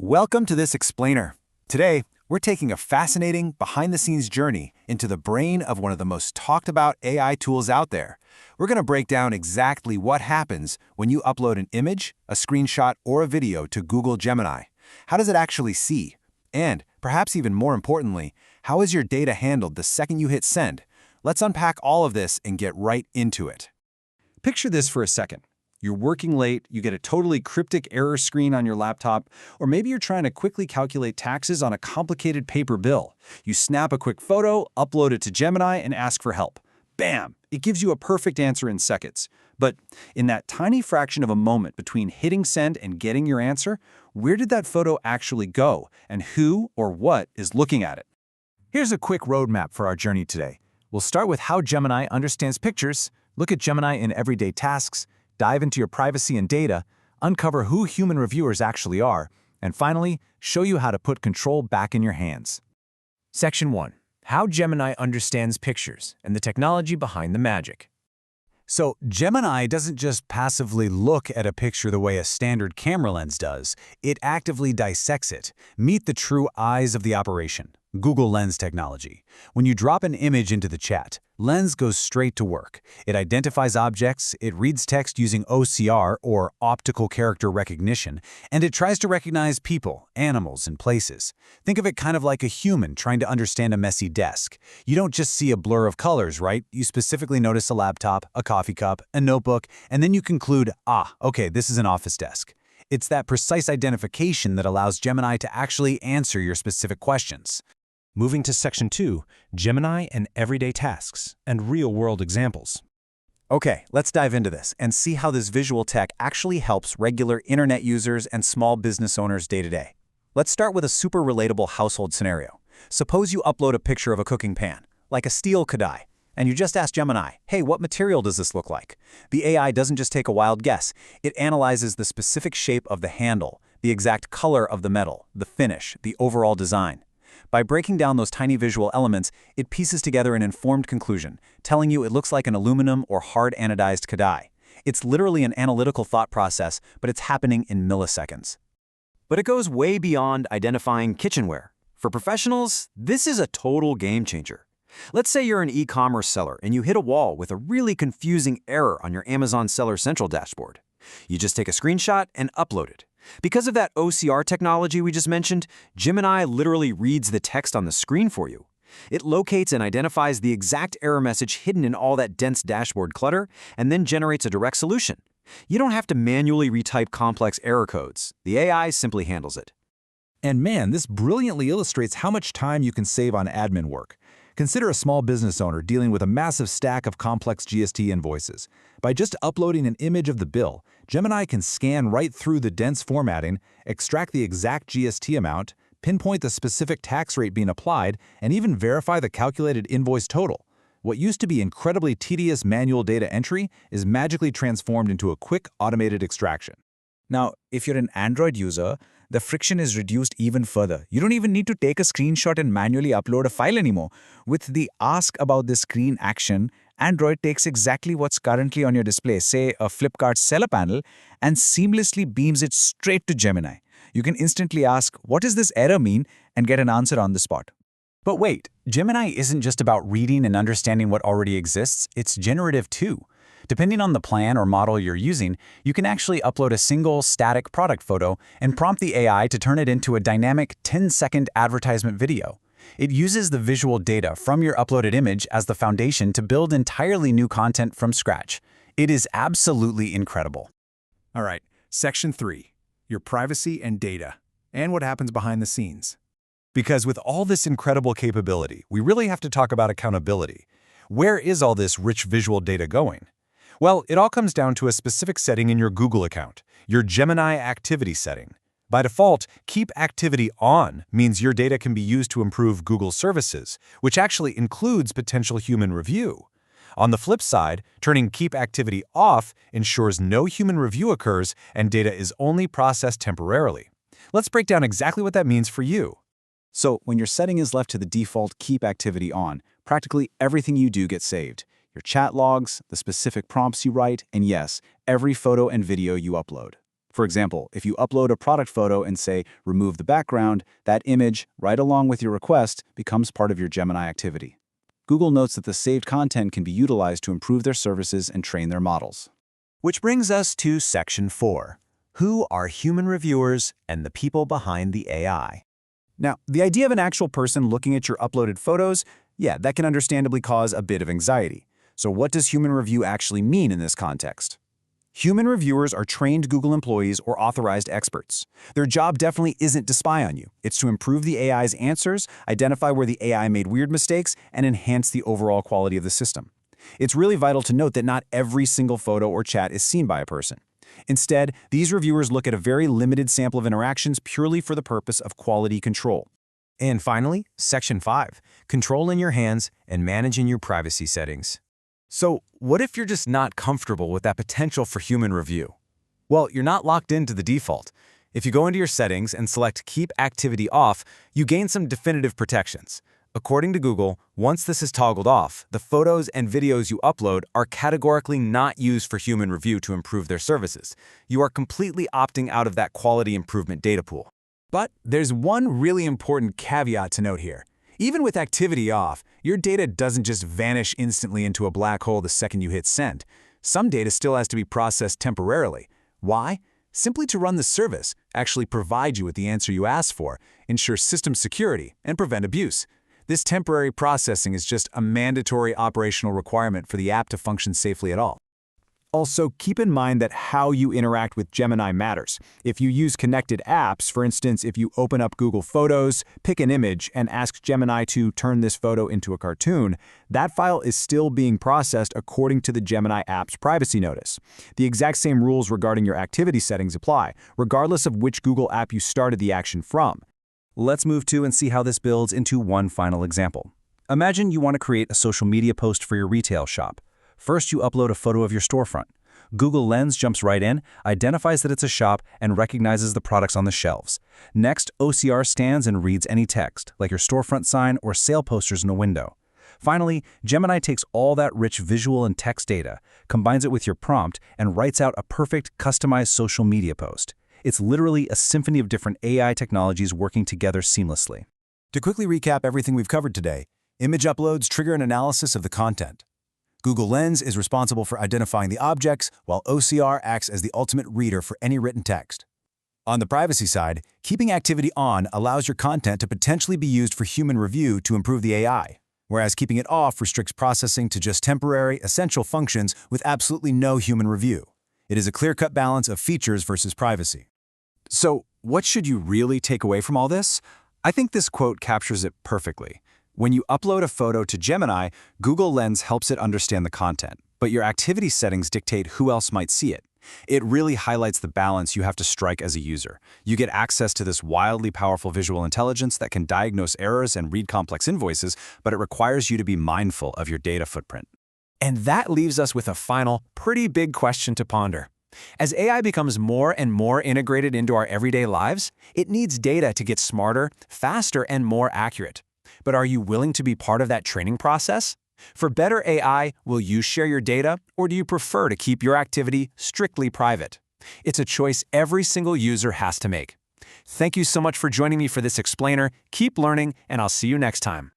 Welcome to this explainer. Today, we're taking a fascinating behind-the-scenes journey into the brain of one of the most talked about AI tools out there. We're going to break down exactly what happens when you upload an image, a screenshot, or a video to Google Gemini. How does it actually see? And, perhaps even more importantly, how is your data handled the second you hit send? Let's unpack all of this and get right into it. Picture this for a second. You're working late, you get a totally cryptic error screen on your laptop, or maybe you're trying to quickly calculate taxes on a complicated paper bill. You snap a quick photo, upload it to Gemini, and ask for help. Bam! It gives you a perfect answer in seconds. But in that tiny fraction of a moment between hitting send and getting your answer, where did that photo actually go, and who or what is looking at it? Here's a quick roadmap for our journey today. We'll start with how Gemini understands pictures, look at Gemini in everyday tasks, dive into your privacy and data, uncover who human reviewers actually are, and finally, show you how to put control back in your hands. Section 1. How Gemini understands pictures and the technology behind the magic. So Gemini doesn't just passively look at a picture the way a standard camera lens does. It actively dissects it. Meet the true eyes of the operation. Google Lens technology. When you drop an image into the chat, Lens goes straight to work. It identifies objects, it reads text using OCR, or optical character recognition, and it tries to recognize people, animals, and places. Think of it kind of like a human trying to understand a messy desk. You don't just see a blur of colors, right? You specifically notice a laptop, a coffee cup, a notebook, and then you conclude, okay, this is an office desk. It's that precise identification that allows Gemini to actually answer your specific questions. Moving to Section 2, Gemini and everyday tasks and real-world examples. Okay, let's dive into this and see how this visual tech actually helps regular internet users and small business owners day to day. Let's start with a super relatable household scenario. Suppose you upload a picture of a cooking pan, like a steel kadai, and you just ask Gemini, hey, what material does this look like? The AI doesn't just take a wild guess. It analyzes the specific shape of the handle, the exact color of the metal, the finish, the overall design. By breaking down those tiny visual elements, it pieces together an informed conclusion, telling you it looks like an aluminum or hard anodized kadai. It's literally an analytical thought process, but it's happening in milliseconds. But it goes way beyond identifying kitchenware. For professionals, this is a total game changer. Let's say you're an e-commerce seller and you hit a wall with a really confusing error on your Amazon Seller Central dashboard. You just take a screenshot and upload it. Because of that OCR technology we just mentioned, Gemini literally reads the text on the screen for you. It locates and identifies the exact error message hidden in all that dense dashboard clutter, and then generates a direct solution. You don't have to manually retype complex error codes. The AI simply handles it. And man, this brilliantly illustrates how much time you can save on admin work. Consider a small business owner dealing with a massive stack of complex GST invoices. By just uploading an image of the bill, Gemini can scan right through the dense formatting, extract the exact GST amount, pinpoint the specific tax rate being applied, and even verify the calculated invoice total. What used to be incredibly tedious manual data entry is magically transformed into a quick automated extraction. Now, if you're an Android user, the friction is reduced even further. You don't even need to take a screenshot and manually upload a file anymore. With the Ask About This Screen action, Android takes exactly what's currently on your display, say a Flipkart seller panel, and seamlessly beams it straight to Gemini. You can instantly ask, what does this error mean, and get an answer on the spot. But wait, Gemini isn't just about reading and understanding what already exists, it's generative too. Depending on the plan or model you're using, you can actually upload a single static product photo and prompt the AI to turn it into a dynamic 10-second advertisement video. It uses the visual data from your uploaded image as the foundation to build entirely new content from scratch. It is absolutely incredible. All right, Section 3, your privacy and data, and what happens behind the scenes. Because with all this incredible capability, we really have to talk about accountability. Where is all this rich visual data going? Well, it all comes down to a specific setting in your Google account, your Gemini activity setting. By default, Keep Activity On means your data can be used to improve Google services, which actually includes potential human review. On the flip side, turning Keep Activity Off ensures no human review occurs and data is only processed temporarily. Let's break down exactly what that means for you. So when your setting is left to the default Keep Activity On, practically everything you do gets saved. Your chat logs, the specific prompts you write, and yes, every photo and video you upload. For example, if you upload a product photo and say, remove the background, that image, right along with your request, becomes part of your Gemini activity. Google notes that the saved content can be utilized to improve their services and train their models. Which brings us to Section 4. Who are human reviewers and the people behind the AI? Now, the idea of an actual person looking at your uploaded photos, that can understandably cause a bit of anxiety. So what does human review actually mean in this context? Human reviewers are trained Google employees or authorized experts. Their job definitely isn't to spy on you. It's to improve the AI's answers, identify where the AI made weird mistakes, and enhance the overall quality of the system. It's really vital to note that not every single photo or chat is seen by a person. Instead, these reviewers look at a very limited sample of interactions purely for the purpose of quality control. And finally, Section 5. Control in your hands and manage in your privacy settings. So, what if you're just not comfortable with that potential for human review? Well, you're not locked into the default. If you go into your settings and select Keep Activity Off, you gain some definitive protections. According to Google, once this is toggled off, the photos and videos you upload are categorically not used for human review to improve their services. You are completely opting out of that quality improvement data pool. But there's one really important caveat to note here. Even with activity off, your data doesn't just vanish instantly into a black hole the second you hit send. Some data still has to be processed temporarily. Why? Simply to run the service, actually provide you with the answer you asked for, ensure system security, and prevent abuse. This temporary processing is just a mandatory operational requirement for the app to function safely at all. Also, keep in mind that how you interact with Gemini matters. If you use connected apps, for instance, if you open up Google Photos, pick an image, and ask Gemini to turn this photo into a cartoon, that file is still being processed according to the Gemini app's privacy notice. The exact same rules regarding your activity settings apply, regardless of which Google app you started the action from. Let's move to and see how this builds into one final example. Imagine you want to create a social media post for your retail shop. First, you upload a photo of your storefront. Google Lens jumps right in, identifies that it's a shop, and recognizes the products on the shelves. Next, OCR stands and reads any text, like your storefront sign or sale posters in a window. Finally, Gemini takes all that rich visual and text data, combines it with your prompt, and writes out a perfect, customized social media post. It's literally a symphony of different AI technologies working together seamlessly. To quickly recap everything we've covered today, image uploads trigger an analysis of the content. Google Lens is responsible for identifying the objects, while OCR acts as the ultimate reader for any written text. On the privacy side, keeping activity on allows your content to potentially be used for human review to improve the AI, whereas keeping it off restricts processing to just temporary, essential functions with absolutely no human review. It is a clear-cut balance of features versus privacy. So, what should you really take away from all this? I think this quote captures it perfectly. When you upload a photo to Gemini, Google Lens helps it understand the content, but your activity settings dictate who else might see it. It really highlights the balance you have to strike as a user. You get access to this wildly powerful visual intelligence that can diagnose errors and read complex invoices, but it requires you to be mindful of your data footprint. And that leaves us with a final, pretty big question to ponder. As AI becomes more and more integrated into our everyday lives, it needs data to get smarter, faster, and more accurate. But are you willing to be part of that training process? For better AI, will you share your data, or do you prefer to keep your activity strictly private? It's a choice every single user has to make. Thank you so much for joining me for this explainer. Keep learning, and I'll see you next time.